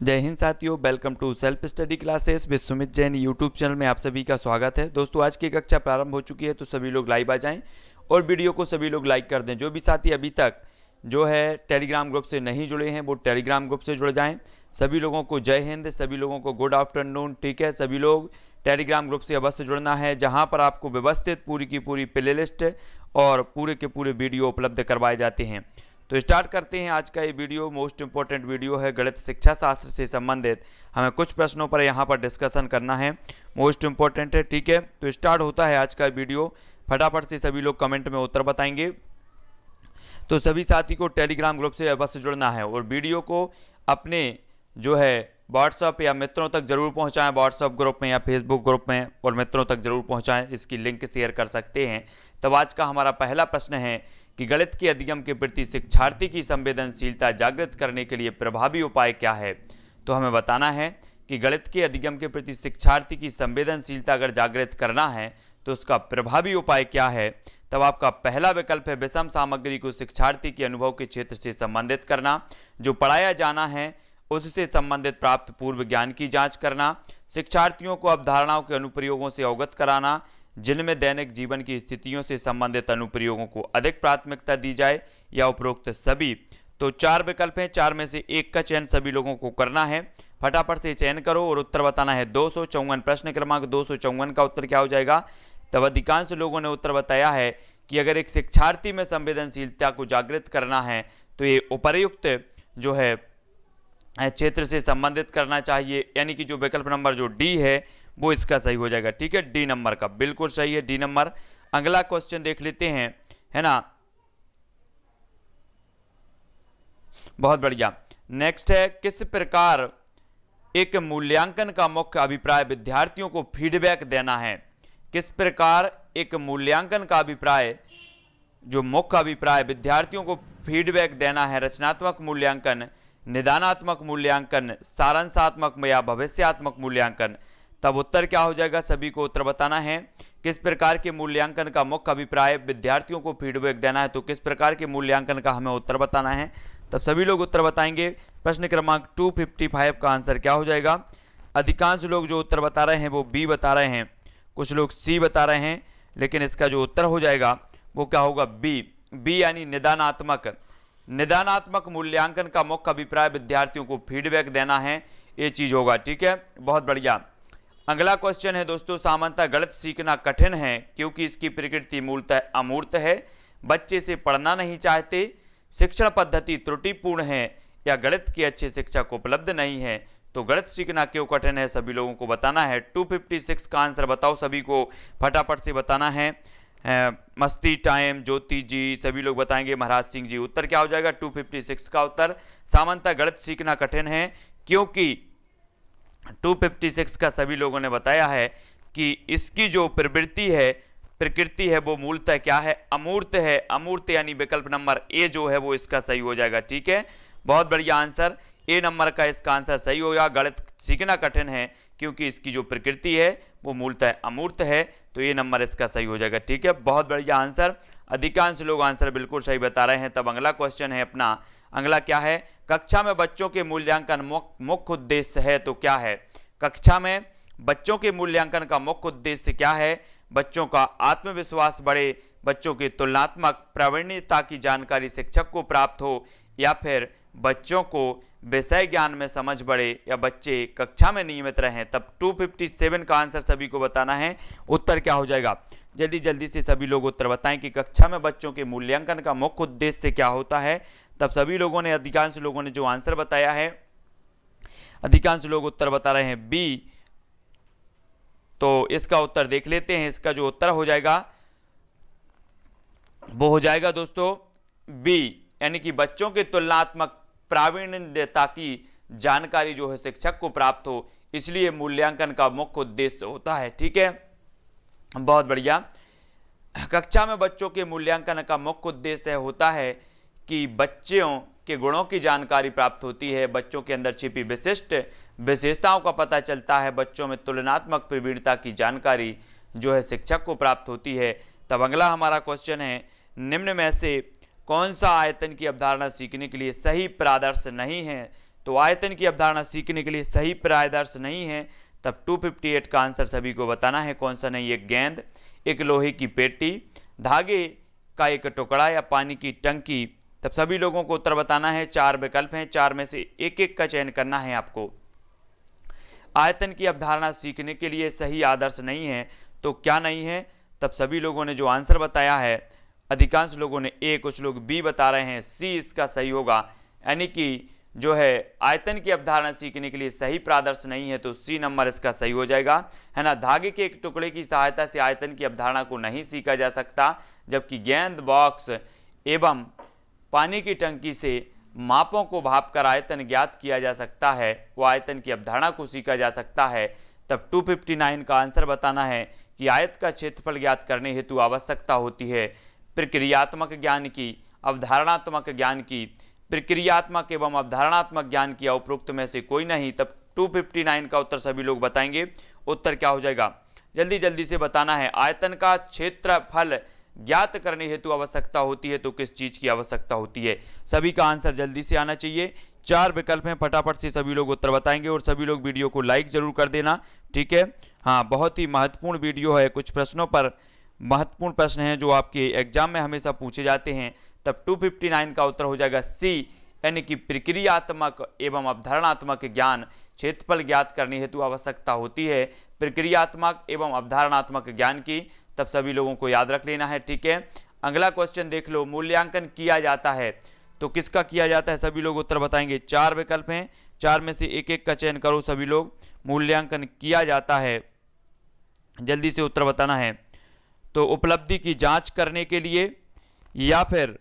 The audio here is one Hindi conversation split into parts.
जय हिंद साथियों, welcome to self study classes with Sumit Jain YouTube channel में आप सभी का स्वागत है। दोस्तों, आज की कक्षा प्रारंभ हो चुकी है, तो सभी लोग लाइव आ जाएं और वीडियो को सभी लोग लाइक कर दें। जो भी साथी अभी तक जो है टेलीग्राम ग्रुप से नहीं जुड़े हैं वो टेलीग्राम ग्रुप से जुड़ जाएं। सभी लोगों को जय हिंद, सभी लोगों को गुड आफ्टरनून। ठीक है, सभी लोग टेलीग्राम ग्रुप से अवश्य जुड़ना है, जहाँ पर आपको व्यवस्थित पूरी की पूरी प्ले लिस्ट और पूरे के पूरे वीडियो उपलब्ध करवाए जाते हैं। तो स्टार्ट करते हैं आज का ये वीडियो। मोस्ट इंपॉर्टेंट वीडियो है, गणित शिक्षा शास्त्र से संबंधित हमें कुछ प्रश्नों पर यहाँ पर डिस्कशन करना है, मोस्ट इंपॉर्टेंट है। ठीक है, तो स्टार्ट होता है आज का वीडियो। फटाफट से सभी लोग कमेंट में उत्तर बताएंगे। तो सभी साथी को टेलीग्राम ग्रुप से अवश्य जुड़ना है और वीडियो को अपने जो है व्हाट्सअप या मित्रों तक जरूर पहुंचाएं। व्हाट्सअप ग्रुप में या फेसबुक ग्रुप में और मित्रों तक जरूर पहुंचाएं, इसकी लिंक शेयर कर सकते हैं। तब आज का हमारा पहला प्रश्न है कि गणित के अधिगम के प्रति शिक्षार्थी की संवेदनशीलता जागृत करने के लिए प्रभावी उपाय क्या है। तो हमें बताना है कि गणित के अधिगम के प्रति शिक्षार्थी की संवेदनशीलता अगर जागृत करना है तो उसका प्रभावी उपाय क्या है। तब आपका पहला विकल्प है विषम सामग्री को शिक्षार्थी के अनुभव के क्षेत्र से संबंधित करना, जो पढ़ाया जाना है उससे संबंधित प्राप्त पूर्व ज्ञान की जांच करना, शिक्षार्थियों को अवधारणाओं के अनुप्रयोगों से अवगत कराना, जिनमें दैनिक जीवन की स्थितियों से संबंधित अनुप्रयोगों को अधिक प्राथमिकता दी जाए, या उपरोक्त सभी। तो चार विकल्प हैं, चार में से एक का चयन सभी लोगों को करना है। फटाफट से चयन करो और उत्तर बताना है। 254 प्रश्न क्रमांक 254 का उत्तर क्या हो जाएगा। तब अधिकांश लोगों ने उत्तर बताया है कि अगर एक शिक्षार्थी में संवेदनशीलता को जागृत करना है तो ये उपर्युक्त जो है क्षेत्र से संबंधित करना चाहिए, यानी कि जो विकल्प नंबर जो डी है वो इसका सही हो जाएगा। ठीक है, डी नंबर का बिल्कुल सही है, डी नंबर। अगला क्वेश्चन देख लेते हैं, है ना। बहुत बढ़िया। नेक्स्ट है, किस प्रकार एक मूल्यांकन का मुख्य अभिप्राय विद्यार्थियों को फीडबैक देना है। किस प्रकार एक मूल्यांकन का अभिप्राय जो मुख्य अभिप्राय विद्यार्थियों को फीडबैक देना है। रचनात्मक मूल्यांकन, निदानात्मक मूल्यांकन, सारांशात्मक या भविष्यात्मक मूल्यांकन। तब उत्तर क्या हो जाएगा, सभी को उत्तर बताना है। किस प्रकार के मूल्यांकन का मुख्य अभिप्राय विद्यार्थियों को फीडबैक देना है, तो किस प्रकार के मूल्यांकन का हमें उत्तर बताना है। तब सभी लोग उत्तर बताएंगे। प्रश्न क्रमांक 255 का आंसर क्या हो जाएगा। अधिकांश लोग जो उत्तर बता रहे हैं वो बी बता रहे हैं, कुछ लोग सी बता रहे हैं, लेकिन इसका जो उत्तर हो जाएगा वो क्या होगा, बी। बी यानी निदानात्मक। निदानात्मक मूल्यांकन का मुख्य अभिप्राय विद्यार्थियों को फीडबैक देना है, ये चीज होगा। ठीक है, बहुत बढ़िया। अगला क्वेश्चन है दोस्तों, सामान्यतः गणित सीखना कठिन है क्योंकि इसकी प्रकृति मूलतः अमूर्त है, बच्चे से पढ़ना नहीं चाहते, शिक्षण पद्धति त्रुटिपूर्ण है, या गणित के अच्छे शिक्षक उपलब्ध नहीं है। तो गणित सीखना क्यों कठिन है सभी लोगों को बताना है। 256 का आंसर बताओ, सभी को फटाफट से बताना है। मस्ती टाइम, ज्योति जी, सभी लोग बताएंगे। महाराज सिंह जी, उत्तर क्या हो जाएगा 256 का उत्तर। सामान्यतः गणित सीखना कठिन है क्योंकि 256 का सभी लोगों ने बताया है कि इसकी जो प्रकृति है वो मूलतः क्या है, अमूर्त है। अमूर्त यानी विकल्प नंबर ए जो है वो इसका सही हो जाएगा। ठीक है, बहुत बढ़िया आंसर, ए नंबर का इसका आंसर सही होगा। गणित सीखना कठिन है क्योंकि इसकी जो प्रकृति है वो मूलतः अमूर्त है, तो ये नंबर इसका सही हो जाएगा। ठीक है, बहुत बढ़िया आंसर। अधिकांश लोग आंसर बिल्कुल सही बता रहे हैं। तब अगला क्वेश्चन है अपना, अगला क्या है, कक्षा में बच्चों के मूल्यांकन मुख्य उद्देश्य है तो क्या है। कक्षा में बच्चों के मूल्यांकन का मुख्य उद्देश्य क्या है। बच्चों का आत्मविश्वास बढ़े, बच्चों की तुलनात्मक प्रवीणता की जानकारी शिक्षक को प्राप्त हो, या फिर बच्चों को विषय ज्ञान में समझ बढ़े, या बच्चे कक्षा में नियमित रहें। तब 257 का आंसर सभी को बताना है। उत्तर क्या हो जाएगा, जल्दी जल्दी से सभी लोग उत्तर बताएं कि कक्षा में बच्चों के मूल्यांकन का मुख्य उद्देश्य क्या होता है। तब सभी लोगों ने, अधिकांश लोगों ने जो आंसर बताया है, अधिकांश लोग उत्तर बता रहे हैं बी। तो इसका उत्तर देख लेते हैं। इसका जो उत्तर हो जाएगा वो हो जाएगा दोस्तों बी, यानी कि बच्चों के तुलनात्मक प्रावीण्यता की जानकारी जो है शिक्षक को प्राप्त हो, इसलिए मूल्यांकन का मुख्य उद्देश्य होता है। ठीक है, बहुत बढ़िया। कक्षा में बच्चों के मूल्यांकन का मुख्य उद्देश्य होता है कि बच्चों के गुणों की जानकारी प्राप्त होती है, बच्चों के अंदर छिपी विशिष्ट विशेषताओं का पता चलता है, बच्चों में तुलनात्मक प्रवीणता की जानकारी जो है शिक्षक को प्राप्त होती है। तब अगला हमारा क्वेश्चन है, निम्न में से कौन सा आयतन की अवधारणा सीखने के लिए सही प्रादर्श नहीं है। तो आयतन की अवधारणा सीखने के लिए सही प्रायदर्श नहीं है, तब 258 का आंसर सभी को बताना है। कौन सा नहीं? एक गेंद, एक लोहे की पेटी, धागे का एक टुकड़ा या पानी की टंकी। तब सभी लोगों को उत्तर बताना है। 4 विकल्प हैं, 4 में से एक एक का चयन करना है आपको। आयतन की अवधारणा सीखने के लिए सही आदर्श नहीं है, तो क्या नहीं है? तब सभी लोगों ने जो आंसर बताया है, अधिकांश लोगों ने ए, कुछ लोग बी बता रहे हैं, सी इसका सही होगा। यानी कि जो है आयतन की अवधारणा सीखने के लिए सही प्रादर्श नहीं है, तो सी नंबर इसका सही हो जाएगा, है ना। धागे के एक टुकड़े की सहायता से आयतन की अवधारणा को नहीं सीखा जा सकता, जबकि गेंद, बॉक्स एवं पानी की टंकी से मापों को भापकर आयतन ज्ञात किया जा सकता है, वो आयतन की अवधारणा को सीखा जा सकता है। तब 259 का आंसर बताना है कि आयत का क्षेत्रफल ज्ञात करने हेतु आवश्यकता होती है प्रक्रियात्मक ज्ञान की, अवधारणात्मक ज्ञान की। प्रक्रियात्मक एवं अवधारणात्मक ज्ञान की उपरोक्त में से कोई नहीं। तब 259 का उत्तर सभी लोग बताएंगे। उत्तर क्या हो जाएगा? जल्दी जल्दी से बताना है। आयतन का क्षेत्रफल ज्ञात करने हेतु आवश्यकता होती है, तो किस चीज की आवश्यकता होती है? सभी का आंसर जल्दी से आना चाहिए। 4 विकल्प हैं, फटाफट से सभी लोग उत्तर बताएंगे और सभी लोग वीडियो को लाइक जरूर कर देना, ठीक है। हाँ, बहुत ही महत्वपूर्ण वीडियो है, कुछ प्रश्नों पर महत्वपूर्ण प्रश्न हैं जो आपके एग्जाम में हमेशा पूछे जाते हैं। तब 259 का उत्तर हो जाएगा सी, यानी कि प्रक्रियात्मक एवं अवधारणात्मक ज्ञान। क्षेत्रफल ज्ञात करने हेतु आवश्यकता होती है प्रक्रियात्मक एवं अवधारणात्मक ज्ञान की। तब सभी लोगों को याद रख लेना है, ठीक है। अगला क्वेश्चन देख लो। मूल्यांकन किया जाता है, तो किसका किया जाता है? सभी लोग उत्तर बताएंगे। 4 विकल्प हैं, 4 में से एक एक का चयन करो सभी लोग। मूल्यांकन किया जाता है, जल्दी से उत्तर बताना है। तो उपलब्धि की जांच करने के लिए, या फिर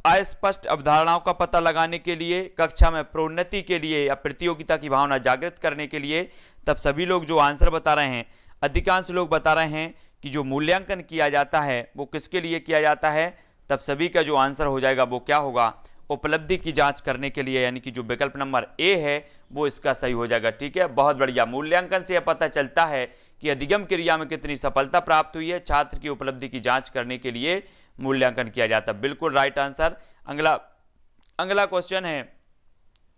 अस्पष्ट अवधारणाओं का पता लगाने के लिए, कक्षा में प्रोन्नति के लिए, या प्रतियोगिता की भावना जागृत करने के लिए। तब सभी लोग जो आंसर बता रहे हैं, अधिकांश लोग बता रहे हैं कि जो मूल्यांकन किया जाता है वो किसके लिए किया जाता है। तब सभी का जो आंसर हो जाएगा वो क्या होगा? उपलब्धि की जांच करने के लिए, यानी कि जो विकल्प नंबर ए है वो इसका सही हो जाएगा, ठीक है। बहुत बढ़िया। मूल्यांकन से यह पता चलता है कि अधिगम क्रिया में कितनी सफलता प्राप्त हुई है। छात्र की उपलब्धि की जांच करने के लिए मूल्यांकन किया जाता है, बिल्कुल राइट आंसर। अगला क्वेश्चन है,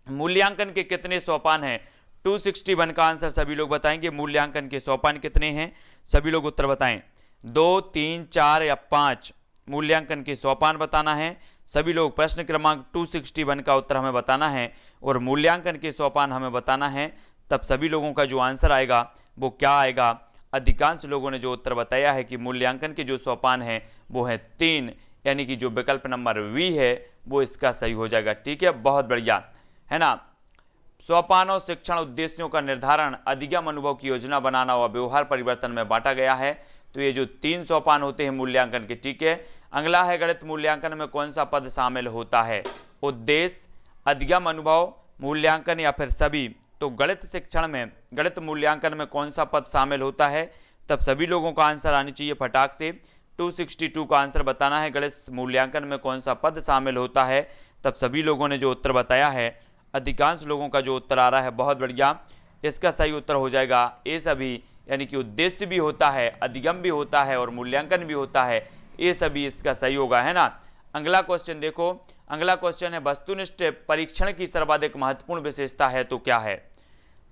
मूल्यांकन के कितने सोपान हैं? 261 का आंसर सभी लोग बताएंगे। मूल्यांकन के सोपान कितने हैं? सभी लोग उत्तर बताएं। 2, 3, 4 या 5 मूल्यांकन के सोपान बताना है सभी लोग। प्रश्न क्रमांक 261 का उत्तर हमें बताना है और मूल्यांकन के सोपान हमें बताना है। तब सभी लोगों का जो आंसर आएगा वो क्या आएगा? अधिकांश लोगों ने जो उत्तर बताया है कि मूल्यांकन के जो सोपान है वो है 3, यानी कि जो विकल्प नंबर वी है वो इसका सही हो जाएगा, ठीक है। बहुत बढ़िया, है ना। सोपानों शिक्षण उद्देश्यों का निर्धारण, अधिगम अनुभव की योजना बनाना और व्यवहार परिवर्तन में बांटा गया है। तो ये जो 3 सोपान होते हैं मूल्यांकन के, ठीक है। अगला है, गणित मूल्यांकन में कौन सा पद शामिल होता है? उद्देश्य, अधिगम अनुभव, मूल्यांकन या फिर सभी। तो गणित शिक्षण में, गणित मूल्यांकन में कौन सा पद शामिल होता है? तब सभी लोगों का आंसर आनी चाहिए फटाक से। 262 का आंसर बताना है, गणित मूल्यांकन में कौन सा पद शामिल होता है। तब सभी लोगों ने जो उत्तर बताया है, अधिकांश लोगों का जो उत्तर आ रहा है, बहुत बढ़िया, इसका सही उत्तर हो जाएगा ए सभी, यानी कि उद्देश्य भी होता है, अधिगम भी होता है और मूल्यांकन भी होता है, ये सभी इसका सही होगा, है ना। अगला क्वेश्चन देखो। अगला क्वेश्चन है, वस्तुनिष्ठ परीक्षण की सर्वाधिक महत्वपूर्ण विशेषता है तो क्या है?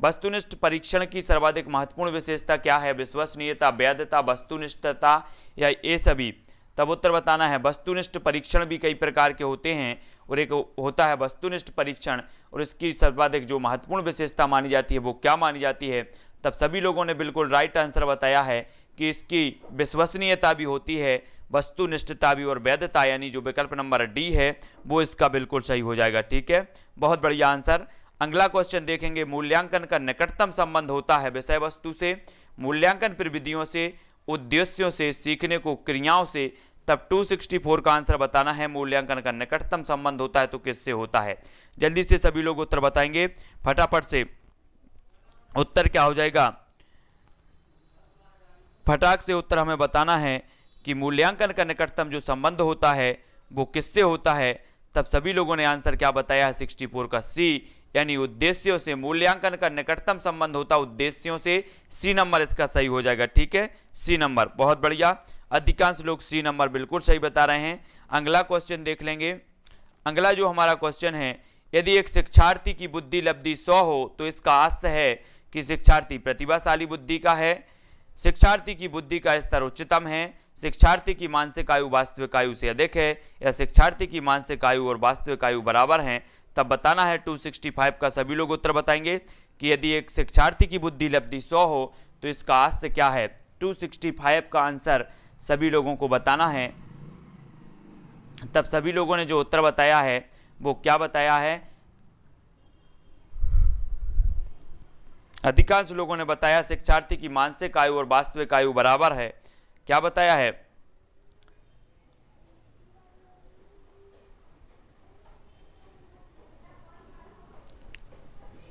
वस्तुनिष्ठ परीक्षण की सर्वाधिक महत्वपूर्ण विशेषता क्या है? विश्वसनीयता, वैधता, वस्तुनिष्ठता या ये सभी। तब उत्तर बताना है। वस्तुनिष्ठ परीक्षण भी कई प्रकार के होते हैं और एक होता है वस्तुनिष्ठ परीक्षण, और इसकी सर्वाधिक जो महत्वपूर्ण विशेषता मानी जाती है वो क्या मानी जाती है? तब सभी लोगों ने बिल्कुल राइट आंसर बताया है कि इसकी विश्वसनीयता भी होती है, वस्तुनिष्ठता भी और वैधता, यानी जो विकल्प नंबर डी है वो इसका बिल्कुल सही हो जाएगा, ठीक है। बहुत बढ़िया आंसर। अगला क्वेश्चन देखेंगे। मूल्यांकन का निकटतम संबंध होता है विषय वस्तु से, मूल्यांकन प्रविधियों से, उद्देश्यों से, सीखने को क्रियाओं से। तब 264 का आंसर बताना है, मूल्यांकन का निकटतम संबंध होता है तो किससे होता है? जल्दी से सभी लोग उत्तर बताएंगे फटाफट से। उत्तर क्या हो जाएगा? फटाक से उत्तर हमें बताना है कि मूल्यांकन का निकटतम जो संबंध होता है वो किससे होता है। तब सभी लोगों ने आंसर क्या बताया है? 64 का सी, यानी उद्देश्यों से। मूल्यांकन का निकटतम संबंध होता उद्देश्यों से। सी नंबर इसका सही हो जाएगा, ठीक है, सी नंबर। बहुत बढ़िया, अधिकांश लोग सी नंबर बिल्कुल सही बता रहे हैं। अगला क्वेश्चन देख लेंगे। अगला जो हमारा क्वेश्चन है, यदि एक शिक्षार्थी की बुद्धि लब्धि 100 हो तो इसका आशय है कि शिक्षार्थी प्रतिभाशाली बुद्धि का है, शिक्षार्थी की बुद्धि का स्तर उच्चतम है, शिक्षार्थी की मानसिक आयु वास्तविक आयु से अधिक है, या शिक्षार्थी की मानसिक आयु और वास्तविक आयु बराबर हैं। तब बताना है 265 का सभी लोग उत्तर बताएंगे कि यदि एक शिक्षार्थी की बुद्धि लब्धि 100 हो तो इसका आशय क्या है। 265 का आंसर सभी लोगों को बताना है। तब सभी लोगों ने जो उत्तर बताया है वो क्या बताया है, अधिकांश लोगों ने बताया शिक्षार्थी की मानसिक आयु और वास्तविक आयु बराबर है। क्या बताया है,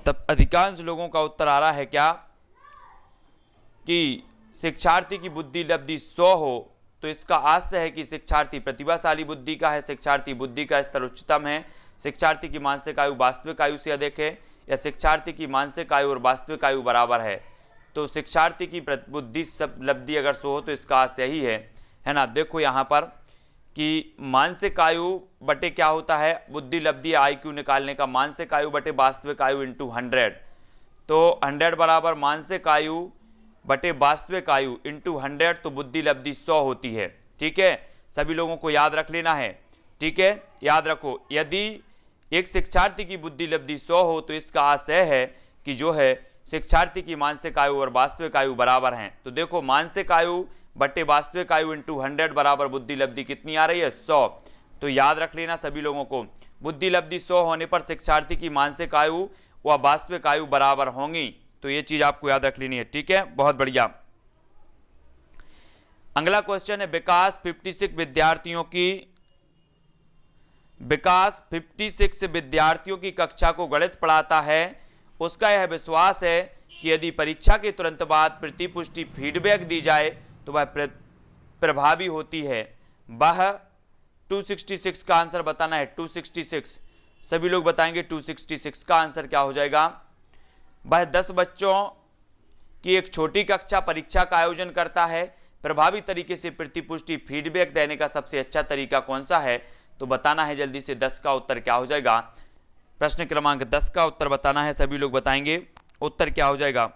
तब अधिकांश लोगों का उत्तर आ रहा है क्या कि शिक्षार्थी की बुद्धि लब्धि 100 हो तो इसका आशय है कि शिक्षार्थी प्रतिभाशाली बुद्धि का है, शिक्षार्थी बुद्धि का स्तर उच्चतम है, शिक्षार्थी की मानसिक आयु वास्तविक आयु से अधिक है, या शिक्षार्थी की मानसिक आयु और वास्तविक आयु बराबर है। तो शिक्षार्थी की बुद्धि लब्धि अगर 100 हो तो इसका आशय यही है ना। देखो यहाँ पर कि मानसिक आयु बटे क्या होता है, बुद्धि लब्धि IQ निकालने का, मानसिक आयु बटे वास्तविक आयु इंटू 100, तो 100 बराबर मानसिक आयु बटे वास्तविक आयु इंटू 100, तो बुद्धि लब्धि 100 होती है। ठीक है, सभी लोगों को याद रख लेना है। ठीक है, याद रखो, यदि एक शिक्षार्थी की बुद्धि लब्धि 100 हो तो इसका आशय है कि जो है शिक्षार्थी की मानसिक आयु और वास्तविक आयु बराबर हैं। तो देखो मानसिक आयु बटे वास्तविक आयु इंटू 100 बराबर बुद्धि लब्धि कितनी आ रही है, 100। तो याद रख लेना सभी लोगों को, बुद्धि लब्धि 100 होने पर शिक्षार्थी की मानसिक आयु व वास्तविक आयु बराबर होंगी। तो ये चीज आपको याद रख लेनी है। ठीक है, बहुत बढ़िया। अगला क्वेश्चन है, विकास 56 विद्यार्थियों की कक्षा को गणित पढ़ाता है। उसका यह विश्वास है कि यदि परीक्षा के तुरंत बाद प्रतिपुष्टि फीडबैक दी जाए तो वह प्रभावी होती है। वह 266 का आंसर बताना है। 266 सभी लोग बताएंगे 266 का आंसर क्या हो जाएगा। वह 10 बच्चों की एक छोटी कक्षा परीक्षा का आयोजन करता है। प्रभावी तरीके से प्रतिपुष्टि फीडबैक देने का सबसे अच्छा तरीका कौन सा है, तो बताना है जल्दी से 10 का उत्तर क्या हो जाएगा। प्रश्न क्रमांक 10 का उत्तर बताना है, सभी लोग बताएंगे उत्तर क्या हो जाएगा।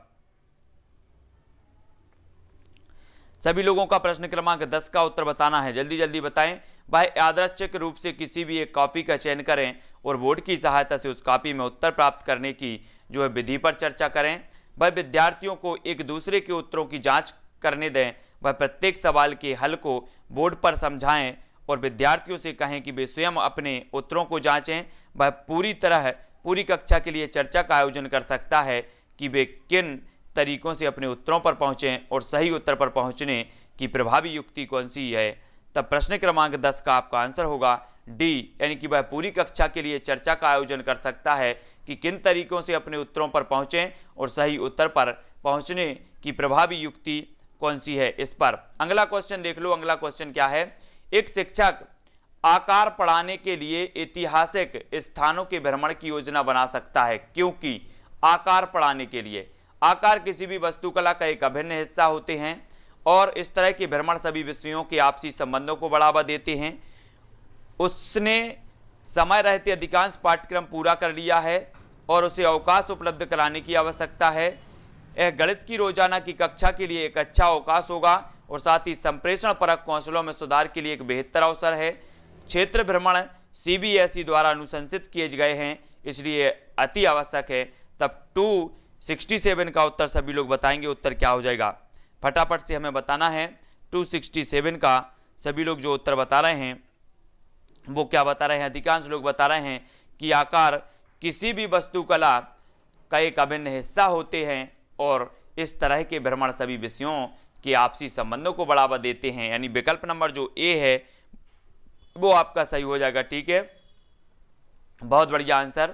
सभी लोगों का प्रश्न क्रमांक 10 का उत्तर बताना है, जल्दी जल्दी बताएं। वह यादृच्छिक रूप से किसी भी एक कॉपी का चयन करें और बोर्ड की सहायता से उस कॉपी में उत्तर प्राप्त करने की जो है विधि पर चर्चा करें। वह विद्यार्थियों को एक दूसरे के उत्तरों की जांच करने दें। वह प्रत्येक सवाल के हल को बोर्ड पर समझाएं और विद्यार्थियों से कहें कि वे स्वयं अपने उत्तरों को जांचें। वह पूरी कक्षा के लिए चर्चा का आयोजन कर सकता है कि वे किन तरीकों से अपने उत्तरों पर पहुंचें और सही उत्तर पर पहुंचने की प्रभावी युक्ति कौन सी है। तब प्रश्न क्रमांक 10 का आपका आंसर होगा डी, यानी कि वह पूरी कक्षा के लिए चर्चा का आयोजन कर सकता है कि किन तरीकों से अपने उत्तरों पर पहुंचें और सही उत्तर पर पहुंचने की प्रभावी युक्ति कौन सी है इस पर। अगला क्वेश्चन देख लो। अगला क्वेश्चन क्या है, एक शिक्षक आकार पढ़ाने के लिए ऐतिहासिक स्थानों के भ्रमण की योजना बना सकता है, क्योंकि आकार पढ़ाने के लिए, आकार किसी भी वस्तुकला का एक अभिन्न हिस्सा होते हैं और इस तरह के भ्रमण सभी विषयों के आपसी संबंधों को बढ़ावा देते हैं। उसने समय रहते अधिकांश पाठ्यक्रम पूरा कर लिया है और उसे अवकाश उपलब्ध कराने की आवश्यकता है। यह गणित की रोजाना की कक्षा के लिए एक अच्छा अवकाश होगा और साथ ही संप्रेषण परक कौशलों में सुधार के लिए एक बेहतर अवसर है। क्षेत्र भ्रमण CBSE द्वारा अनुशंसित किए गए हैं, इसलिए अति आवश्यक है। तब 267 का उत्तर सभी लोग बताएंगे उत्तर क्या हो जाएगा। फटाफट से हमें बताना है 267 का सभी लोग जो उत्तर बता रहे हैं वो क्या बता रहे हैं। अधिकांश लोग बता रहे हैं कि आकार किसी भी वस्तुकला का एक अभिन्न हिस्सा होते हैं और इस तरह के भ्रमण सभी विषयों के आपसी संबंधों को बढ़ावा देते हैं, यानी विकल्प नंबर जो ए है वो आपका सही हो जाएगा। ठीक है, बहुत बढ़िया आंसर।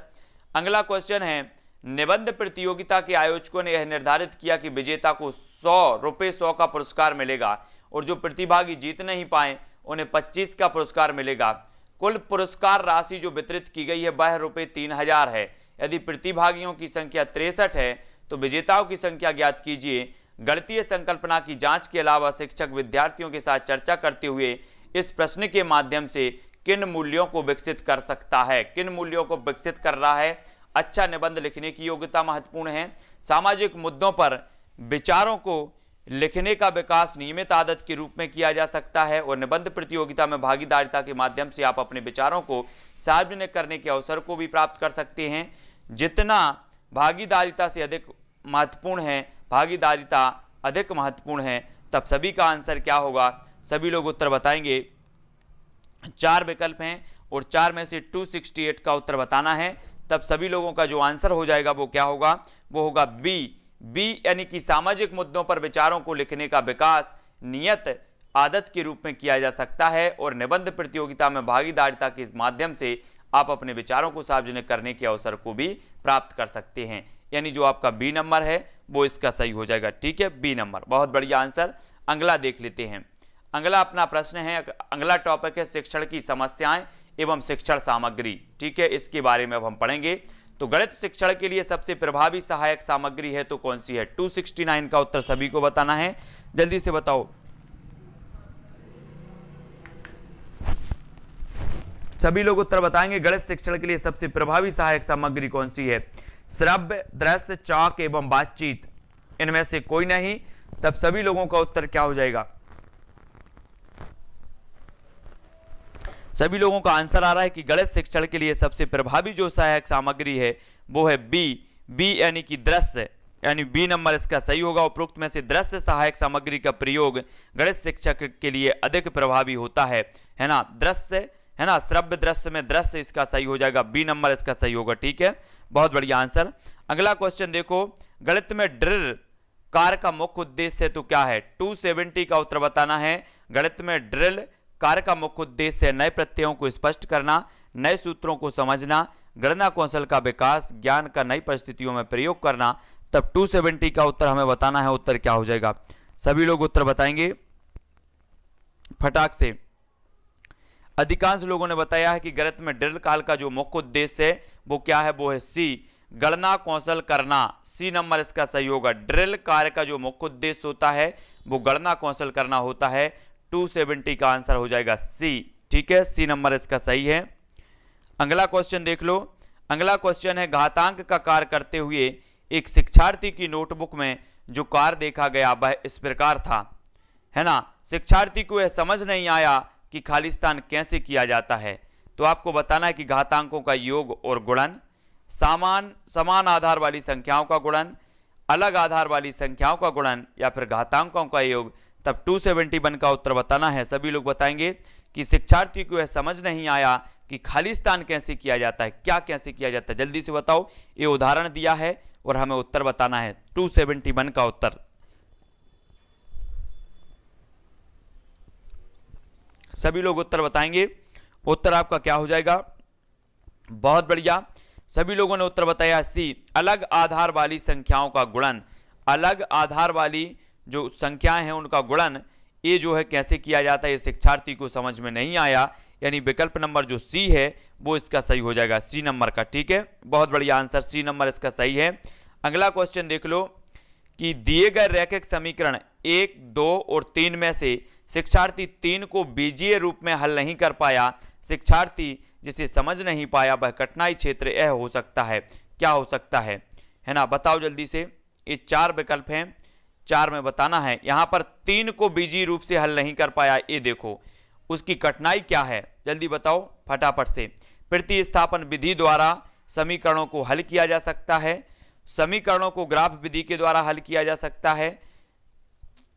अगला क्वेश्चन है, निबंध प्रतियोगिता के आयोजकों ने यह निर्धारित किया कि विजेता को ₹100 का पुरस्कार मिलेगा और जो प्रतिभागी जीत नहीं पाए उन्हें 25 का पुरस्कार मिलेगा। कुल पुरस्कार राशि जो वितरित की गई है वह ₹3000 है। यदि प्रतिभागियों की संख्या 63 है तो विजेताओं की संख्या ज्ञात कीजिए। गणितीय संकल्पना की जांच के अलावा शिक्षक विद्यार्थियों के साथ चर्चा करते हुए इस प्रश्न के माध्यम से किन मूल्यों को विकसित कर सकता है, किन मूल्यों को विकसित कर रहा है। अच्छा निबंध लिखने की योग्यता महत्वपूर्ण है। सामाजिक मुद्दों पर विचारों को लिखने का विकास नियमित आदत के रूप में किया जा सकता है और निबंध प्रतियोगिता में भागीदारिता के माध्यम से आप अपने विचारों को सार्वजनिक करने के अवसर को भी प्राप्त कर सकते हैं। जितना भागीदारिता से अधिक महत्वपूर्ण है, भागीदारिता अधिक महत्वपूर्ण है, तब सभी का आंसर क्या होगा, सभी लोग उत्तर बताएंगे। 4 विकल्प हैं और 4 में से 268 का उत्तर बताना है, तब सभी लोगों का जो आंसर हो जाएगा वो क्या होगा, वो होगा बी यानी कि सामाजिक मुद्दों पर विचारों को लिखने का विकास नियत आदत के रूप में किया जा सकता है और निबंध प्रतियोगिता में भागीदारिता के माध्यम से आप अपने विचारों को सार्वजनिक करने के अवसर को भी प्राप्त कर सकते हैं। यानी जो आपका बी नंबर है वो इसका सही हो जाएगा। ठीक है, बी नंबर, बहुत बढ़िया आंसर। अगला देख लेते हैं। अगला अपना प्रश्न है, अगला टॉपिक है शिक्षण की समस्याएं एवं शिक्षण सामग्री। ठीक है, इसके बारे में अब हम पढ़ेंगे। तो गणित शिक्षण के लिए सबसे प्रभावी सहायक सामग्री है तो कौन सी है। 269 का उत्तर सभी को बताना है, जल्दी से बताओ। सभी लोग उत्तर बताएंगे। गणित शिक्षण के लिए सबसे प्रभावी सहायक सामग्री कौन सी है। श्रव्य, दृश्य, चाक एवं बातचीत, इनमें से कोई नहीं, तब सभी लोगों का उत्तर क्या हो जाएगा। सभी लोगों का आंसर आ रहा है कि गणित शिक्षण के लिए सबसे प्रभावी जो सहायक सामग्री है वो है बी यानी कि दृश्य, यानी बी नंबर इसका सही होगा। उपरोक्त में से दृश्य सहायक सामग्री का प्रयोग गणित शिक्षक के लिए अधिक प्रभावी होता है ना। दृश्य है ना, श्रव्य दृश्य में दृश्य इसका सही हो जाएगा, बी नंबर इसका सही होगा। ठीक है, बहुत बढ़िया आंसर। अगला क्वेश्चन देखो, गणित में ड्रिल कार्य का मुख्य उद्देश्य तो क्या है। 270 का उत्तर बताना है। गणित में ड्रिल कार्य का मुख्य उद्देश्य नए प्रत्ययों को स्पष्ट करना, नए सूत्रों को समझना, गणना कौशल का विकास, ज्ञान का नई परिस्थितियों में प्रयोग करना, तब 270 का उत्तर हमें बताना है। उत्तर क्या हो जाएगा, सभी लोग उत्तर बताएंगे फटाक से। अधिकांश लोगों ने बताया है कि गणित में ड्रिल काल का जो मुख्य उद्देश्य है वो क्या है, वो है सी, गणना कौशल करना। सी नंबर इसका सही होगा। ड्रिल कार्य का जो मुख्य उद्देश्य होता है वो गणना कौशल करना होता है। 270 का आंसर हो जाएगा सी। ठीक है, सी नंबर इसका सही है। अगला क्वेश्चन देख लो। अगला क्वेश्चन है, घातांक का कार्य करते हुए एक शिक्षार्थी की नोटबुक में जो कार्य देखा गया वह इस प्रकार था, है ना। शिक्षार्थी को यह समझ नहीं आया कि खाली स्थान कैसे किया जाता है। तो आपको बताना है कि घातांकों का योग और गुणन, समान आधार वाली संख्याओं का गुणन, अलग आधार वाली संख्याओं का गुणन या फिर घातांकों का योग, तब 271 का उत्तर बताना है। सभी लोग बताएंगे कि शिक्षार्थी को यह समझ नहीं आया कि खाली स्थान कैसे किया जाता है, क्या कैसे किया जाता है, जल्दी से बताओ। ये उदाहरण दिया है और हमें उत्तर बताना है। 271 का उत्तर, सभी लोग उत्तर बताएंगे। उत्तर आपका क्या हो जाएगा, बहुत बढ़िया, सभी लोगों ने उत्तर बताया सी, अलग आधार वाली संख्याओं का गुणन। अलग आधार वाली जो संख्याएं हैं उनका गुणन, ये जो है कैसे किया जाता है, ये शिक्षार्थी को समझ में नहीं आया, यानी विकल्प नंबर जो सी है वो इसका सही हो जाएगा, सी नंबर का। ठीक है, बहुत बढ़िया आंसर, सी नंबर इसका सही है। अगला क्वेश्चन देख लो कि दिए गए रैखिक समीकरण 1, 2 और 3 में से शिक्षार्थी 3 को बीजीय रूप में हल नहीं कर पाया। शिक्षार्थी जिसे समझ नहीं पाया वह कठिनाई क्षेत्र यह हो सकता है। क्या हो सकता है ना, बताओ जल्दी से। ये 4 विकल्प हैं, 4 में बताना है। यहां पर 3 को बीजीय रूप से हल नहीं कर पाया, ये देखो उसकी कठिनाई क्या है, जल्दी बताओ फटाफट से। प्रतिस्थापन विधि द्वारा समीकरणों को हल किया जा सकता है, समीकरणों को ग्राफ विधि के द्वारा हल किया जा सकता है,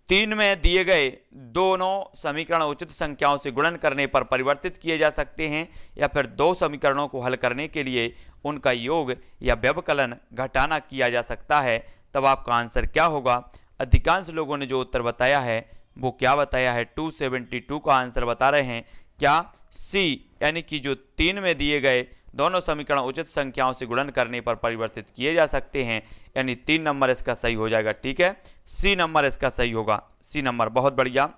3 में दिए गए दोनों समीकरण उचित संख्याओं से गुणन करने पर परिवर्तित किए जा सकते हैं, या फिर 2 समीकरणों को हल करने के लिए उनका योग या व्यवकलन घटाना किया जा सकता है। तब आपका आंसर क्या होगा। अधिकांश लोगों ने जो उत्तर बताया है वो क्या बताया है, 272 का आंसर बता रहे हैं। क्या, सी, यानी कि जो 3 में दिए गए दोनों समीकरण उचित संख्याओं से गुणन करने पर परिवर्तित किए जा सकते हैं, यानी 3 नंबर इसका सही हो जाएगा। ठीक है, सी नंबर इसका सही होगा, सी नंबर, बहुत बढ़िया।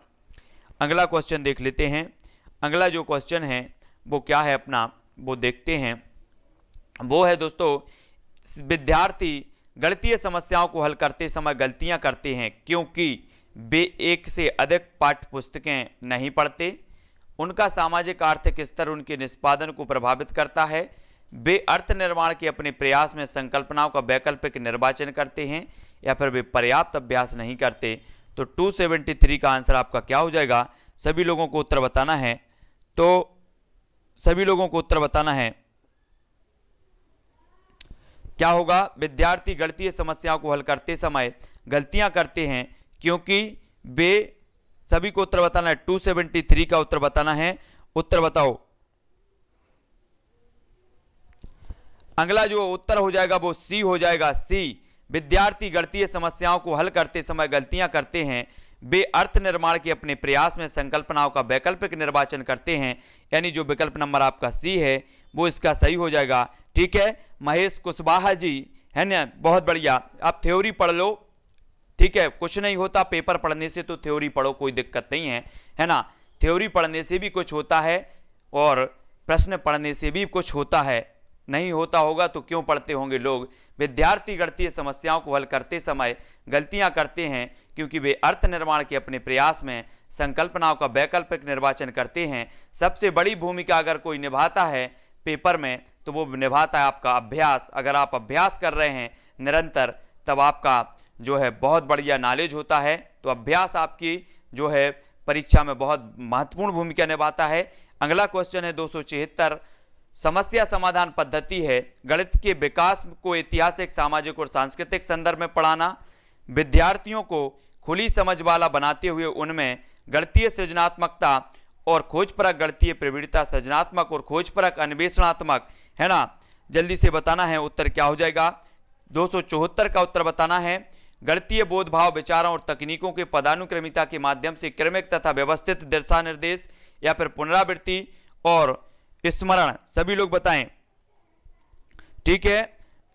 अगला क्वेश्चन देख लेते हैं। अगला जो क्वेश्चन है वो क्या है अपना, वो देखते हैं। वो है दोस्तों, विद्यार्थी गणितीय समस्याओं को हल करते समय गलतियां करते हैं क्योंकि वे एक से अधिक पाठ्य पुस्तकें नहीं पढ़ते, उनका सामाजिक आर्थिक स्तर उनके निष्पादन को प्रभावित करता है। वे अर्थ निर्माण के अपने प्रयास में संकल्पनाओं का वैकल्पिक निर्वाचन करते हैं या फिर वे पर्याप्त अभ्यास नहीं करते। तो 273 का आंसर आपका क्या हो जाएगा? सभी लोगों को उत्तर बताना है। तो सभी लोगों को उत्तर बताना है क्या होगा? विद्यार्थी गणितीय समस्याओं को हल करते समय गलतियां करते हैं क्योंकि वे, सभी को उत्तर बताना है। 273 का उत्तर बताना है। उत्तर बताओ। अगला जो उत्तर हो जाएगा वो सी हो जाएगा। सी, विद्यार्थी गणितीय समस्याओं को हल करते समय गलतियां करते हैं। वे अर्थ निर्माण के अपने प्रयास में संकल्पनाओं का वैकल्पिक निर्वाचन करते हैं। यानी जो विकल्प नंबर आपका सी है वो इसका सही हो जाएगा। ठीक है, महेश कुशवाहा जी, है ना, बहुत बढ़िया। आप थ्योरी पढ़ लो, ठीक है, कुछ नहीं होता पेपर पढ़ने से, तो थ्योरी पढ़ो, कोई दिक्कत नहीं है, है ना। थ्योरी पढ़ने से भी कुछ होता है और प्रश्न पढ़ने से भी कुछ होता है। नहीं होता होगा तो क्यों पढ़ते होंगे लोग? विद्यार्थी गणितीय समस्याओं को हल करते समय गलतियां करते हैं क्योंकि वे अर्थ निर्माण के अपने प्रयास में संकल्पनाओं का वैकल्पिक निर्वाचन करते हैं। सबसे बड़ी भूमिका अगर कोई निभाता है पेपर में तो वो निभाता है आपका अभ्यास। अगर आप अभ्यास कर रहे हैं निरंतर, तब आपका जो है बहुत बढ़िया नॉलेज होता है। तो अभ्यास आपकी जो है परीक्षा में बहुत महत्वपूर्ण भूमिका निभाता है। अगला क्वेश्चन है 276, समस्या समाधान पद्धति है गणित के विकास को ऐतिहासिक, सामाजिक और सांस्कृतिक संदर्भ में पढ़ाना, विद्यार्थियों को खुली समझ वाला बनाते हुए उनमें गणितीय सृजनात्मकता और खोजपरक गणितीय प्रवृत्ति, सृजनात्मक और खोजपरक अन्वेषणात्मक, है ना, जल्दी से बताना है। उत्तर क्या हो जाएगा? 274 का उत्तर बताना है। गणितीय बोध भाव, विचारों और तकनीकों के पदानुक्रमिता के माध्यम से क्रमिक तथा व्यवस्थित दिशा निर्देश या फिर पुनरावृत्ति और स्मरण, सभी लोग बताएं। ठीक है,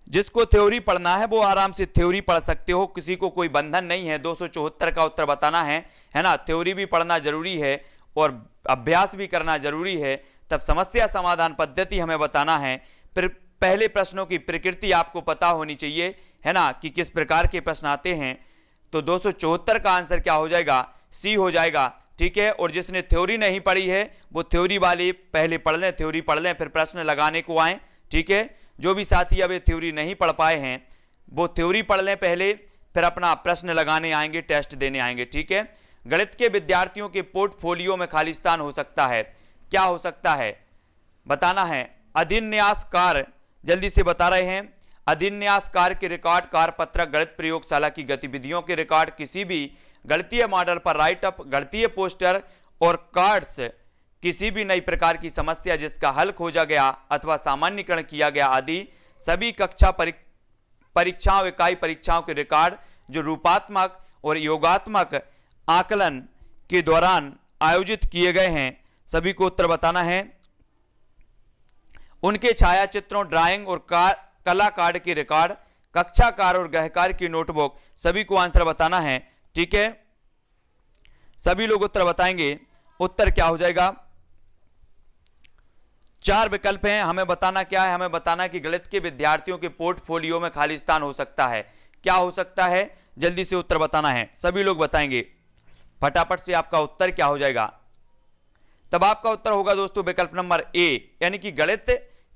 जिसको थ्योरी पढ़ना है वो आराम से थ्योरी पढ़ सकते हो, किसी को कोई बंधन नहीं है। 274 का उत्तर बताना है ना। थ्योरी भी पढ़ना जरूरी है और अभ्यास भी करना जरूरी है। तब समस्या समाधान पद्धति हमें बताना है। फिर पहले प्रश्नों की प्रकृति आपको पता होनी चाहिए, है ना, कि किस प्रकार के प्रश्न आते हैं। तो 274 का आंसर क्या हो जाएगा? सी हो जाएगा। ठीक है, और जिसने थ्योरी नहीं पढ़ी है वो थ्योरी वाले पहले पढ़ लें, थ्योरी पढ़ लें, फिर प्रश्न लगाने को आए। ठीक है, जो भी साथी अब थ्योरी नहीं पढ़ पाए हैं वो थ्योरी पढ़ लें पहले, फिर अपना प्रश्न लगाने आएंगे, टेस्ट देने आएंगे। ठीक है, गणित के विद्यार्थियों के पोर्टफोलियो में खाली स्थान हो सकता है। क्या हो सकता है? बताना है। अभिन्यास कार्य, जल्दी से बता रहे हैं। अभिन्यास कार्य के रिकॉर्ड, कार्यपत्रक, गणित प्रयोगशाला की गतिविधियों के रिकॉर्ड, किसी भी गणितीय मॉडल पर राइटअप, गणितीय पोस्टर और कार्ड्स, किसी भी नई प्रकार की समस्या जिसका हल खोजा गया अथवा सामान्यीकरण किया गया आदि सभी कक्षा परीक्षाओं, इकाई परीक्षाओं के रिकॉर्ड जो रूपात्मक और योगात्मक आकलन के दौरान आयोजित किए गए हैं, सभी को उत्तर बताना है। उनके छायाचित्रों, ड्राइंग और कला कार्ड के रिकॉर्ड, कक्षा कार्य और गृहकार्य की नोटबुक, सभी को आंसर बताना है। ठीक है, सभी लोग उत्तर बताएंगे। उत्तर क्या हो जाएगा? 4 विकल्प हैं, हमें बताना क्या है? हमें बताना है कि गणित के विद्यार्थियों के पोर्टफोलियो में खाली स्थान हो सकता है। क्या हो सकता है? जल्दी से उत्तर बताना है, सभी लोग बताएंगे फटाफट से। आपका उत्तर क्या हो जाएगा? तब आपका उत्तर होगा दोस्तों विकल्प नंबर ए, यानी कि गणित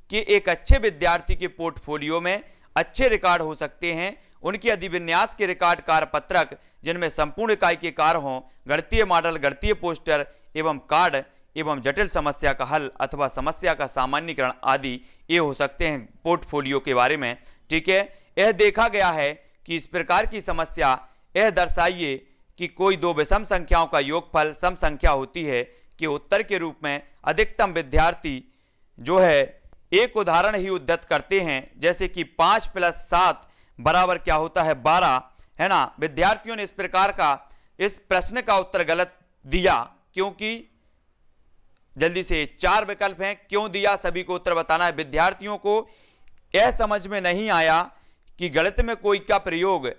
के एक अच्छे विद्यार्थी के पोर्टफोलियो में अच्छे रिकॉर्ड हो सकते हैं। उनके अधिविन्यास के रिकॉर्ड, कार्यपत्रक जिनमें संपूर्ण इकाई के कार्य हों, गणितीय मॉडल, गणितीय पोस्टर एवं कार्ड एवं जटिल समस्या का हल अथवा समस्या का सामान्यीकरण आदि ये हो सकते हैं पोर्टफोलियो के बारे में। ठीक है, यह देखा गया है कि इस प्रकार की समस्या यह दर्शाइए कि कोई दो विषम संख्याओं का योगफल सम संख्या होती है कि उत्तर के रूप में अधिकतम विद्यार्थी जो है एक उदाहरण ही उद्धत करते हैं, जैसे कि 5 + 7 बराबर क्या होता है? 12, है ना। विद्यार्थियों ने इस प्रकार का इस प्रश्न का उत्तर गलत दिया क्योंकि जल्दी से 4 विकल्प हैं, क्यों दिया सभी को उत्तर बताना है। विद्यार्थियों को यह समझ में नहीं आया कि गणित में कोई का प्रयोग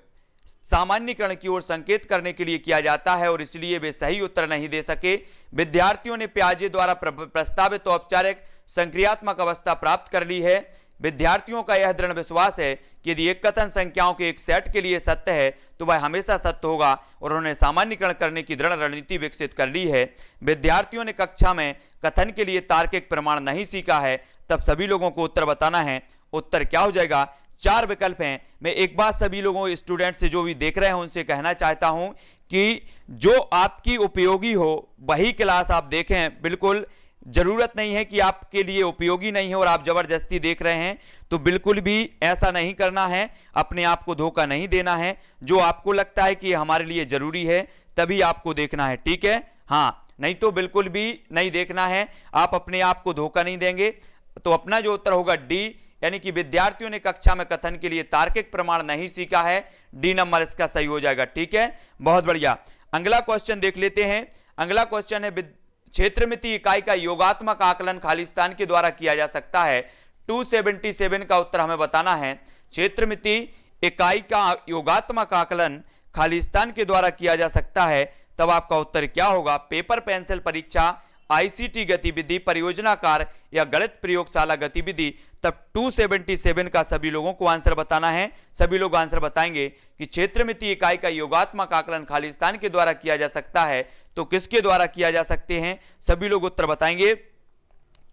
सामान्यीकरण की ओर संकेत करने के लिए किया जाता है और इसलिए वे सही उत्तर नहीं दे सके। विद्यार्थियों ने पियाजे द्वारा प्रस्तावित औपचारिक संक्रियात्मक अवस्था प्राप्त कर ली है विद्यार्थियों का यह दृढ़ विश्वास है कि यदि एक कथन संख्याओं के एक सेट के लिए सत्य है तो वह हमेशा सत्य होगा और उन्होंने सामान्यीकरण करने की दृढ़ रणनीति विकसित कर ली है। विद्यार्थियों ने कक्षा में कथन के लिए तार्किक प्रमाण नहीं सीखा है। तब सभी लोगों को उत्तर बताना है। उत्तर क्या हो जाएगा? 4 विकल्प हैं। मैं एक बात सभी लोगों स्टूडेंट से जो भी देख रहे हैं उनसे कहना चाहता हूं कि जो आपकी उपयोगी हो वही क्लास आप देखें। बिल्कुल जरूरत नहीं है कि आपके लिए उपयोगी नहीं है और आप जबरदस्ती देख रहे हैं, तो बिल्कुल भी ऐसा नहीं करना है। अपने आप को धोखा नहीं देना है। जो आपको लगता है कि हमारे लिए जरूरी है तभी आपको देखना है, ठीक है? हाँ, नहीं तो बिल्कुल भी नहीं देखना है। आप अपने आप को धोखा नहीं देंगे। तो अपना जो उत्तर होगा डी, यानी कि विद्यार्थियों ने कक्षा में कथन के लिए तार्किक प्रमाण नहीं सीखा है। डी नंबर इसका सही हो जाएगा, ठीक है? बहुत बढ़िया। अगला क्वेश्चन देख लेते हैं। अगला क्वेश्चन है क्षेत्रमिति इकाई का योगात्मक आकलन खालिस्तान के द्वारा किया जा सकता है। 277 का उत्तर हमें बताना है। क्षेत्रमिति इकाई का योगात्मक आकलन खालिस्तान के द्वारा किया जा सकता है। तब आपका उत्तर क्या होगा? पेपर पेंसिल परीक्षा, आईसीटी गतिविधि, परियोजना कार्य या गणित प्रयोगशाला गतिविधि। तब 277 का सभी लोगों को आंसर बताना है। सभी लोग आंसर बताएंगे कि क्षेत्रमिति इकाई का योगात्मक आकलन खालिस्तान के द्वारा किया जा सकता है। तो किसके द्वारा किया जा सकते हैं? सभी लोग उत्तर बताएंगे।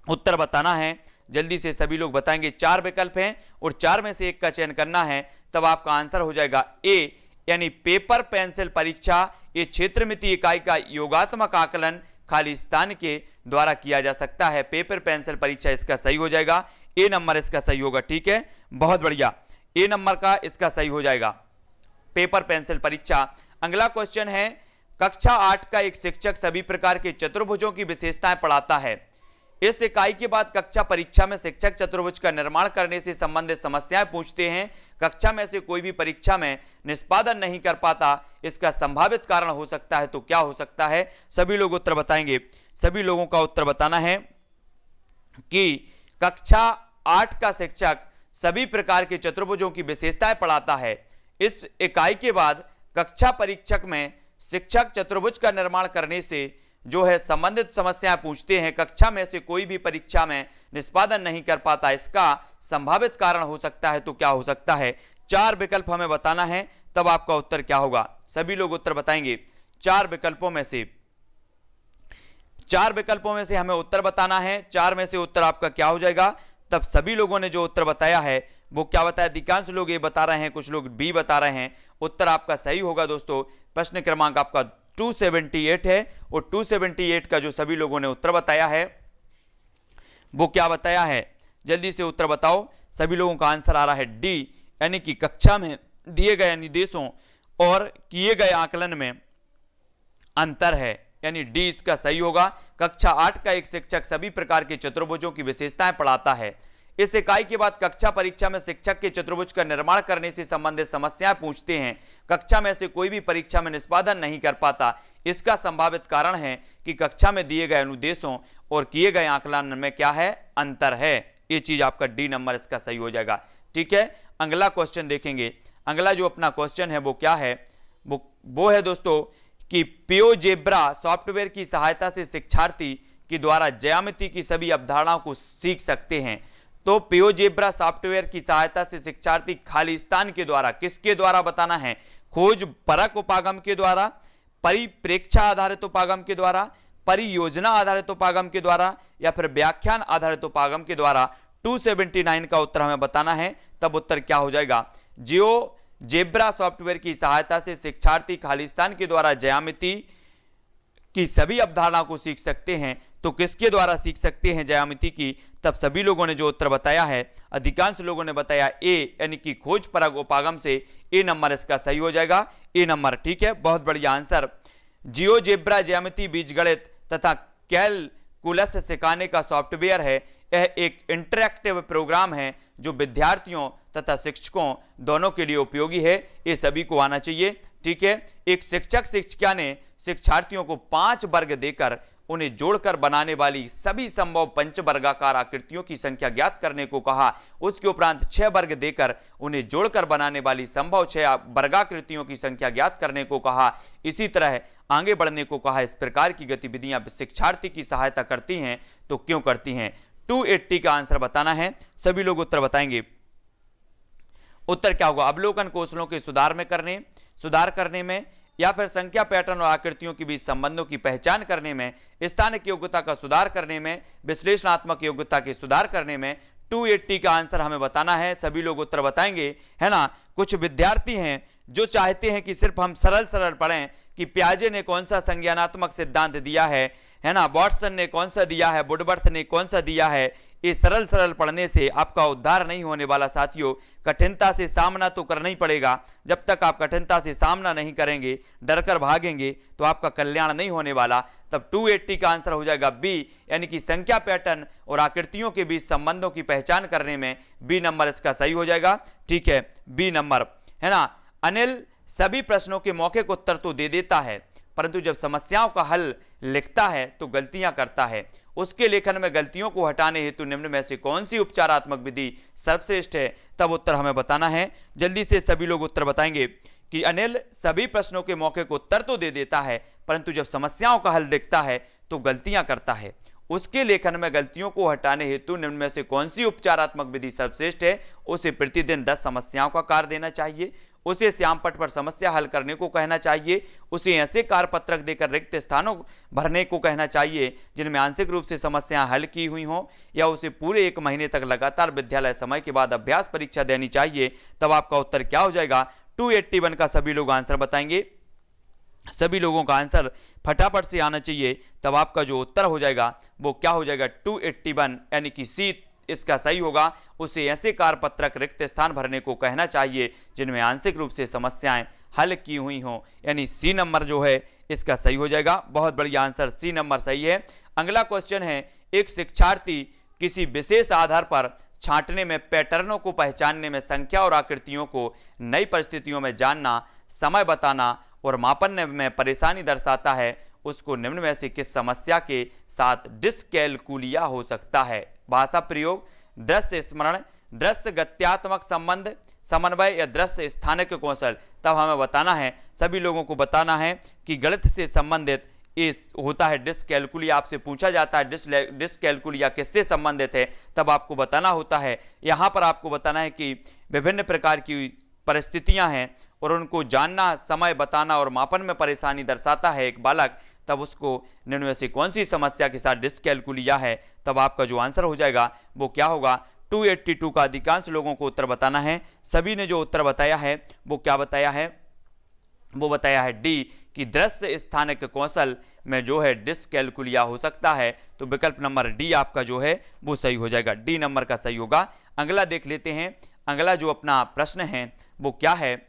उत्तर बताना है, जल्दी से सभी लोग बताएंगे। 4 विकल्प हैं और 4 में से एक का चयन करना है। तब आपका आंसर हो जाएगा ए, यानी पेपर पेंसिल परीक्षा। ये क्षेत्रमिति इकाई का योगात्मक आकलन खालिस्तान के द्वारा किया जा सकता है। पेपर पेंसिल परीक्षा इसका सही हो जाएगा। ए नंबर इसका सही होगा, ठीक है? बहुत बढ़िया, ए नंबर का इसका सही हो जाएगा, पेपर पेंसिल परीक्षा। अगला क्वेश्चन है, कक्षा 8 का एक शिक्षक सभी प्रकार के चतुर्भुजों की विशेषताएं पढ़ाता है। इस इकाई के बाद कक्षा परीक्षा में शिक्षक चतुर्भुज का निर्माण करने से संबंधित समस्याएं पूछते हैं। कक्षा में से कोई भी परीक्षा में निष्पादन नहीं कर पाता, इसका संभावित कारण हो सकता है। तो क्या हो सकता है? सभी लोग उत्तर बताएंगे। सभी लोगों का उत्तर बताना है कि कक्षा 8 का शिक्षक सभी प्रकार के चतुर्भुजों की विशेषताएं पढ़ाता है। इस इकाई के बाद कक्षा परीक्षक में शिक्षक चतुर्भुज का निर्माण करने से जो है संबंधित समस्याएं पूछते हैं। कक्षा में से कोई भी परीक्षा में निष्पादन नहीं कर पाता, इसका संभावित कारण हो सकता है। तो क्या हो सकता है? 4 विकल्प हमें बताना है। तब आपका उत्तर क्या होगा? सभी लोग उत्तर बताएंगे। 4 विकल्पों में से 4 विकल्पों में से हमें उत्तर बताना है। 4 में से उत्तर आपका क्या हो जाएगा? तब सभी लोगों ने जो उत्तर बताया है वो क्या बताया? अधिकांश लोग ए बता रहे हैं, कुछ लोग बी बता रहे हैं। उत्तर आपका सही होगा दोस्तों। प्रश्न क्रमांक आपका 278 है और 278 का जो सभी लोगों ने उत्तर बताया है वो क्या बताया है? जल्दी से उत्तर बताओ। सभी लोगों का आंसर आ रहा है डी, यानी कि कक्षा में दिए गए निर्देशों और किए गए आकलन में अंतर है, यानी डी इसका सही होगा। कक्षा 8 का एक शिक्षक सभी प्रकार के चतुर्भुजों की विशेषताएं पढ़ाता है। इस इकाई के बाद कक्षा परीक्षा में शिक्षक के चतुर्भुज का निर्माण करने से संबंधित समस्याएं पूछते हैं। कक्षा में से कोई भी परीक्षा में निष्पादन नहीं कर पाता, इसका संभावित कारण है कि कक्षा में दिए गए अनुदेशों और किए गए आकलन में क्या है? अंतर है। ये चीज आपका डी नंबर इसका सही हो जाएगा, ठीक है? अगला क्वेश्चन देखेंगे। अगला जो अपना क्वेश्चन है वो क्या है? वो है दोस्तों कि पियोजेब्रा सॉफ्टवेयर की सहायता से शिक्षार्थी के द्वारा ज्यामिति की सभी अवधारणाओं को सीख सकते हैं। तो पियोजेब्रा सॉफ्टवेयर की सहायता से शिक्षार्थी खालिस्तान के द्वारा, किसके द्वारा बताना है? खोज परक उपागम के द्वारा, परिप्रेक्षा आधारित उपागम के द्वारा, परियोजना आधारित उपागम के द्वारा या फिर व्याख्यान आधारित उपागम के द्वारा। 279 का उत्तर हमें बताना है। तब उत्तर क्या हो जाएगा? जियोजेब्रा सॉफ्टवेयर की सहायता से शिक्षार्थी खालिस्तान के द्वारा ज्यामिति की सभी अवधारणाओं को सीख सकते हैं। तो किसके द्वारा सीख सकते हैं ज्यामिति की? तब सभी लोगों ने जो उत्तर बताया है, अधिकांश लोगों ने बताया ए, यानी कि खोज परक उपागम से। ए नंबर इसका सही हो जाएगा, ए नंबर, ठीक है? बहुत बढ़िया आंसर। जियोजेब्रा ज्यामिति, बीजगणित तथा कैलकुलस सिखाने का सॉफ्टवेयर है। यह एक इंटरैक्टिव प्रोग्राम है जो विद्यार्थियों तथा शिक्षकों दोनों के लिए उपयोगी है। ये सभी को आना चाहिए, ठीक है? एक शिक्षक शिक्षिका ने शिक्षार्थियों को 5 वर्ग देकर उन्हें जोड़कर बनाने वाली सभी संभव पंचवर्गाकार आकृतियों की संख्या ज्ञात करने को कहा। उसके उपरांत 6 वर्ग देकर उन्हें जोड़कर बनाने वाली संभव 6 वर्गाकृतियों की संख्या ज्ञात करने को कहा। इसी तरह आगे बढ़ने को कहा। इस प्रकार की गतिविधियां शिक्षार्थी की सहायता करती हैं। तो क्यों करती हैं? 280 का आंसर बताना है। सभी लोग उत्तर बताएंगे। उत्तर क्या होगा? अवलोकन कौशलों के सुधार करने में या फिर संख्या, पैटर्न और आकृतियों के बीच संबंधों की पहचान करने में, स्थानिक योग्यता का सुधार करने में, विश्लेषणात्मक योग्यता के सुधार करने में। 280 का आंसर हमें बताना है। सभी लोग उत्तर बताएंगे, है ना। कुछ विद्यार्थी हैं जो चाहते हैं कि सिर्फ हम सरल सरल पढ़ें कि पियाजे ने कौन सा संज्ञानात्मक सिद्धांत दिया है ना, वॉटसन ने कौन सा दिया है, वुडवर्थ ने कौन सा दिया है। ये सरल सरल पढ़ने से आपका उद्धार नहीं होने वाला साथियों। कठिनता से सामना तो करना ही पड़ेगा। जब तक आप कठिनता से सामना नहीं करेंगे, डरकर भागेंगे, तो आपका कल्याण नहीं होने वाला। तब 280 का आंसर हो जाएगा बी, यानी कि संख्या, पैटर्न और आकृतियों के बीच संबंधों की पहचान करने में बी नंबर इसका सही हो जाएगा। ठीक है, बी नंबर, है ना। अनिल सभी प्रश्नों के मौखिक उत्तर तो दे देता है, परंतु जब समस्याओं का हल लिखता है तो गलतियां करता है। उसके लेखन में गलतियों को हटाने हेतु निम्न में से कौन सी उपचारात्मक विधि सर्वश्रेष्ठ है? तब उत्तर हमें बताना है। जल्दी से सभी लोग उत्तर बताएंगे कि अनिल सभी प्रश्नों के मौखिक उत्तर तो दे देता है, परंतु जब समस्याओं का हल दिखता है तो गलतियां करता है। उसके लेखन में गलतियों को हटाने हेतु निम्न में से कौन सी उपचारात्मक विधि सर्वश्रेष्ठ है? उसे प्रतिदिन 10 समस्याओं का कार्य देना चाहिए, उसे श्यामपट पर समस्या हल करने को कहना चाहिए, उसे ऐसे कार्य पत्रक देकर रिक्त स्थानों भरने को कहना चाहिए जिनमें आंशिक रूप से समस्याएं हल की हुई हों, या उसे पूरे 1 महीने तक लगातार विद्यालय समय के बाद अभ्यास परीक्षा देनी चाहिए। तब आपका उत्तर क्या हो जाएगा? 281 का सभी लोग आंसर बताएंगे। सभी लोगों का आंसर फटाफट से आना चाहिए। तब आपका जो उत्तर हो जाएगा वो क्या हो जाएगा? 281, यानी कि सी इसका सही होगा। उसे ऐसे कार्य पत्रक रिक्त स्थान भरने को कहना चाहिए जिनमें आंशिक रूप से समस्याएं हल की हुई हों, यानी सी नंबर जो है इसका सही हो जाएगा। बहुत बढ़िया आंसर, सी नंबर सही है। अगला क्वेश्चन है, एक शिक्षार्थी किसी विशेष आधार पर छांटने में, पैटर्नों को पहचानने में, संख्या और आकृतियों को नई परिस्थितियों में जानना, समय बताना और मापन में परेशानी दर्शाता है, उसको निम्न में से किस समस्या के साथ डिस्कैलकुलिया हो सकता है? भाषा प्रयोग, दृश्य स्मरण, दृश्य गत्यात्मक संबंध समन्वय या दृश्य स्थानिक कौशल। तब हमें बताना है, सभी लोगों को बताना है कि गणित से संबंधित इस होता है डिस्कैलकुलिया। आपसे पूछा जाता है डिस्कैलकुलिया किससे संबंधित है, तब आपको बताना होता है। यहाँ पर आपको बताना है कि विभिन्न प्रकार की परिस्थितियां हैं और उनको जानना, समय बताना और मापन में परेशानी दर्शाता है एक बालक, तब उसको निम्न में से कौन सी समस्या के साथ डिस्कैलकुलिया है? तब आपका जो आंसर हो जाएगा वो क्या होगा? 282 का अधिकांश लोगों को उत्तर बताना है। सभी ने जो उत्तर बताया है वो क्या बताया है? वो बताया है डी, कि दृश्य स्थानिक कौशल में जो है डिस्कैलकुलिया हो सकता है। तो विकल्प नंबर डी आपका जो है वो सही हो जाएगा, डी नंबर का सही होगा। अगला देख लेते हैं, अगला जो अपना प्रश्न है वो क्या है,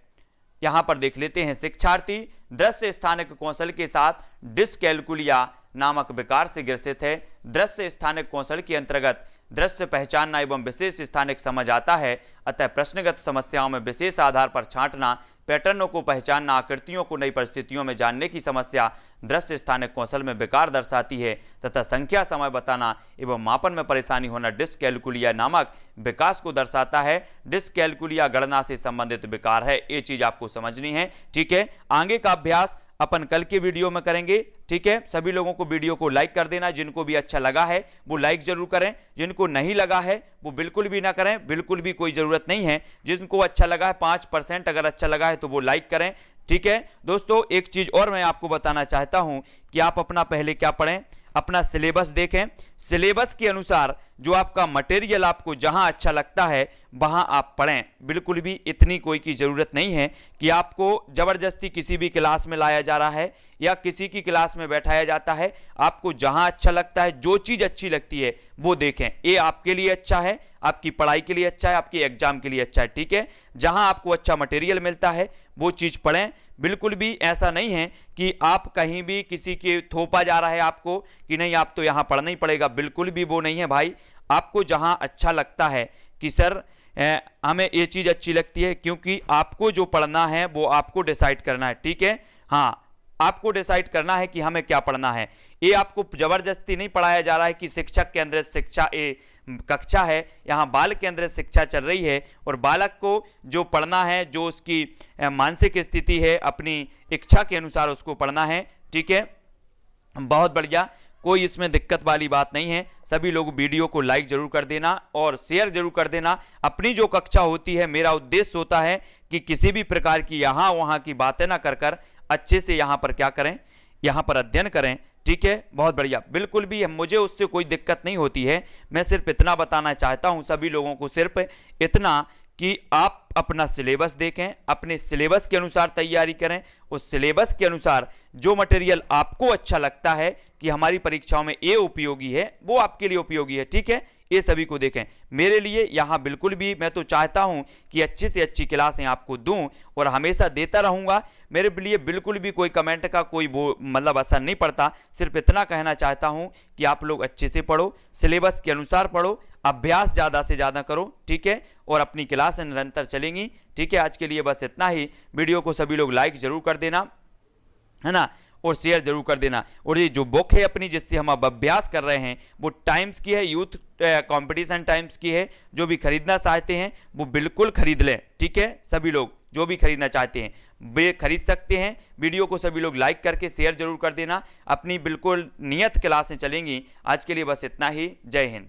यहां पर देख लेते हैं। शिक्षार्थी दृश्य स्थानिक कौशल के साथ डिस्कैलकुलिया नामक विकार से ग्रसित है। दृश्य स्थानिक कौशल के अंतर्गत दृश्य पहचानना एवं विशेष स्थानिक समझ आता है, अतः प्रश्नगत समस्याओं में विशेष आधार पर छांटना, पैटर्नों को पहचानना, आकृतियों को नई परिस्थितियों में जानने की समस्या दृश्य स्थानिक कौशल में विकार दर्शाती है, तथा संख्या, समय बताना एवं मापन में परेशानी होना डिस्कैलकुलिया नामक विकास को दर्शाता है। डिस्कैलकुलिया गणना से संबंधित विकार है, ये चीज आपको समझनी है। ठीक है, आगे का अभ्यास अपन कल के वीडियो में करेंगे। ठीक है, सभी लोगों को वीडियो को लाइक कर देना। जिनको भी अच्छा लगा है वो लाइक जरूर करें, जिनको नहीं लगा है वो बिल्कुल भी ना करें, बिल्कुल भी कोई जरूरत नहीं है। जिनको अच्छा लगा है 5% अगर अच्छा लगा है तो वो लाइक करें। ठीक है दोस्तों, एक चीज और मैं आपको बताना चाहता हूं कि आप अपना पहले क्या पढ़ें, अपना सिलेबस देखें। सिलेबस के अनुसार जो आपका मटेरियल आपको जहां अच्छा लगता है वहां आप पढ़ें। बिल्कुल भी इतनी कोई की जरूरत नहीं है कि आपको जबरदस्ती किसी भी क्लास में लाया जा रहा है या किसी की क्लास में बैठाया जाता है। आपको जहां अच्छा लगता है, जो चीज अच्छी लगती है वो देखें। ये आपके लिए अच्छा है, आपकी पढ़ाई के लिए अच्छा है, आपके एग्जाम के लिए अच्छा है। ठीक है, जहां आपको अच्छा मटेरियल मिलता है वो चीज पढ़ें। बिल्कुल भी ऐसा नहीं है कि आप कहीं भी किसी के थोपा जा रहा है आपको कि नहीं आप तो यहां पढ़ना ही पड़ेगा, बिल्कुल भी वो नहीं है भाई। आपको जहां अच्छा लगता है कि सर हमें ये चीज अच्छी लगती है, क्योंकि आपको जो पढ़ना है वो आपको डिसाइड करना है। ठीक है, हाँ आपको डिसाइड करना है कि हमें क्या पढ़ना है। ये आपको जबरदस्ती नहीं पढ़ाया जा रहा है कि शिक्षक केंद्रित शिक्षा कक्षा है, यहाँ बाल केंद्रित शिक्षा चल रही है और बालक को जो पढ़ना है, जो उसकी मानसिक स्थिति है, अपनी इच्छा के अनुसार उसको पढ़ना है। ठीक है, बहुत बढ़िया। कोई इसमें दिक्कत वाली बात नहीं है। सभी लोग वीडियो को लाइक जरूर कर देना और शेयर जरूर कर देना। अपनी जो कक्षा होती है, मेरा उद्देश्य होता है कि किसी भी प्रकार की यहाँ वहाँ की बातें ना कर कर अच्छे से यहाँ पर क्या करें, यहाँ पर अध्ययन करें। ठीक है, बहुत बढ़िया। बिल्कुल भी मुझे उससे कोई दिक्कत नहीं होती है। मैं सिर्फ इतना बताना चाहता हूं सभी लोगों को, सिर्फ इतना कि आप अपना सिलेबस देखें, अपने सिलेबस के अनुसार तैयारी करें। उस सिलेबस के अनुसार जो मटेरियल आपको अच्छा लगता है कि हमारी परीक्षाओं में ये उपयोगी है, वो आपके लिए उपयोगी है। ठीक है, ये सभी को देखें। मेरे लिए यहाँ बिल्कुल भी, मैं तो चाहता हूँ कि अच्छी से अच्छी क्लासें आपको दूं और हमेशा देता रहूँगा। मेरे लिए बिल्कुल भी कोई कमेंट का कोई वो मतलब असर नहीं पड़ता। सिर्फ इतना कहना चाहता हूँ कि आप लोग अच्छे से पढ़ो, सिलेबस के अनुसार पढ़ो, अभ्यास ज़्यादा से ज़्यादा करो। ठीक है, और अपनी क्लासें निरंतर चलेंगी। ठीक है, आज के लिए बस इतना ही। वीडियो को सभी लोग लाइक जरूर कर देना, है ना, और शेयर जरूर कर देना। और ये जो बुक है अपनी जिससे हम अब अभ्यास कर रहे हैं वो टाइम्स की है, यूथ कंपटीशन टाइम्स की है। जो भी खरीदना चाहते हैं वो बिल्कुल खरीद लें। ठीक है, सभी लोग जो भी खरीदना चाहते हैं वे खरीद सकते हैं। वीडियो को सभी लोग लाइक करके शेयर जरूर कर देना। अपनी बिल्कुल नियत क्लासें चलेंगी। आज के लिए बस इतना ही। जय हिंद।